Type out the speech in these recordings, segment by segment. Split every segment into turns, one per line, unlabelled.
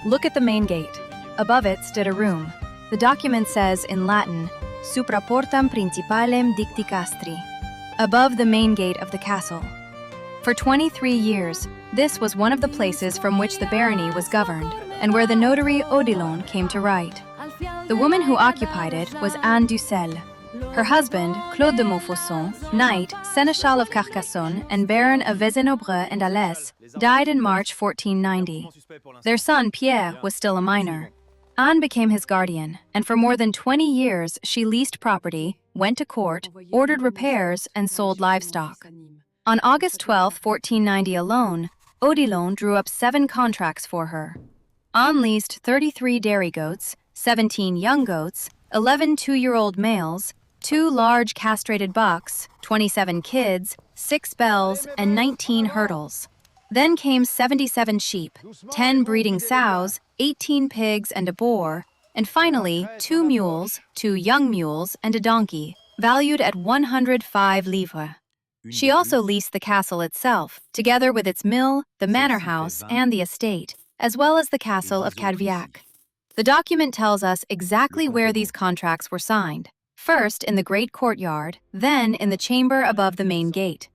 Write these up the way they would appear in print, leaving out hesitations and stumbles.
Look at the main gate. Above it stood a room. The document says in Latin, Supra portam principalem dicti castri, above the main gate of the castle. For 23 years, this was one of the places from which the barony was governed, and where the notary Odilon came to write. The woman who occupied it was Anne d'Ussel. Her husband, Claude de Montfaucon, knight, seneschal of Carcassonne, and baron of Vezenobre and Alès, died in March 1490. Their son, Pierre, was still a minor. Anne became his guardian, and for more than 20 years she leased property, went to court, ordered repairs, and sold livestock. On August 12, 1490 alone, Odilon drew up 7 contracts for her. Anne leased 33 dairy goats, 17 young goats, 11 two-year-old males, 2 large castrated bucks, 27 kids, 6 bells, and 19 hurdles. Then came 77 sheep, 10 breeding sows, 18 pigs and a boar, and finally 2 mules, 2 young mules, and a donkey, valued at 105 livres. She also leased the castle itself, together with its mill, the manor house, and the estate, as well as the castle of Cadvillac. The document tells us exactly where these contracts were signed. First in the great courtyard, then in the chamber above the main gate.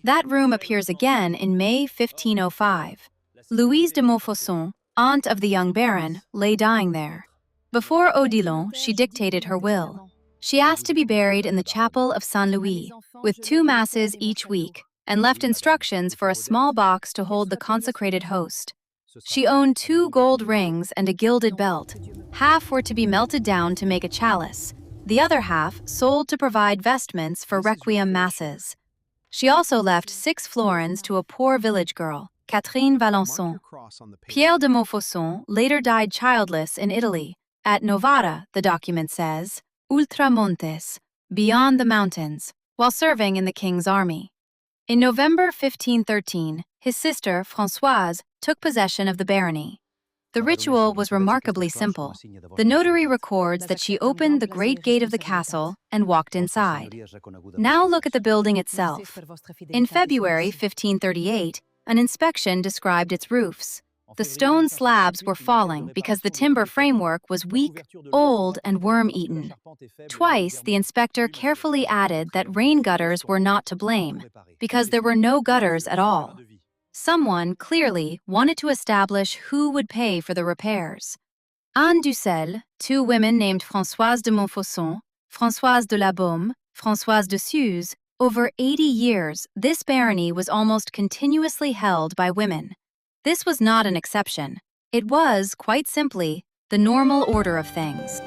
That room appears again in May 1505. Louise de Montfaucon, aunt of the young baron, lay dying there. Before Odilon, she dictated her will. She asked to be buried in the chapel of Saint-Louis, with 2 masses each week, and left instructions for a small box to hold the consecrated host. She owned 2 gold rings and a gilded belt. Half were to be melted down to make a chalice, the other half sold to provide vestments for requiem masses. She also left 6 florins to a poor village girl, Catherine Valençon. Pierre de Montfaucon later died childless in Italy, at Novara, the document says, ultra montes, beyond the mountains, while serving in the king's army. In November 1513, his sister, Françoise, took possession of the barony. The ritual was remarkably simple. The notary records that she opened the great gate of the castle and walked inside. Now look at the building itself. In February 1538, an inspection described its roofs. The stone slabs were falling because the timber framework was weak, old, and worm-eaten. Twice, the inspector carefully added that rain gutters were not to blame, because there were no gutters at all. Someone, clearly, wanted to establish who would pay for the repairs. Anne d'Ussel, 2 women named Françoise de Montfaucon, Françoise de la Baume, Françoise de Suze, over 80 years, this barony was almost continuously held by women. This was not an exception. It was, quite simply, the normal order of things.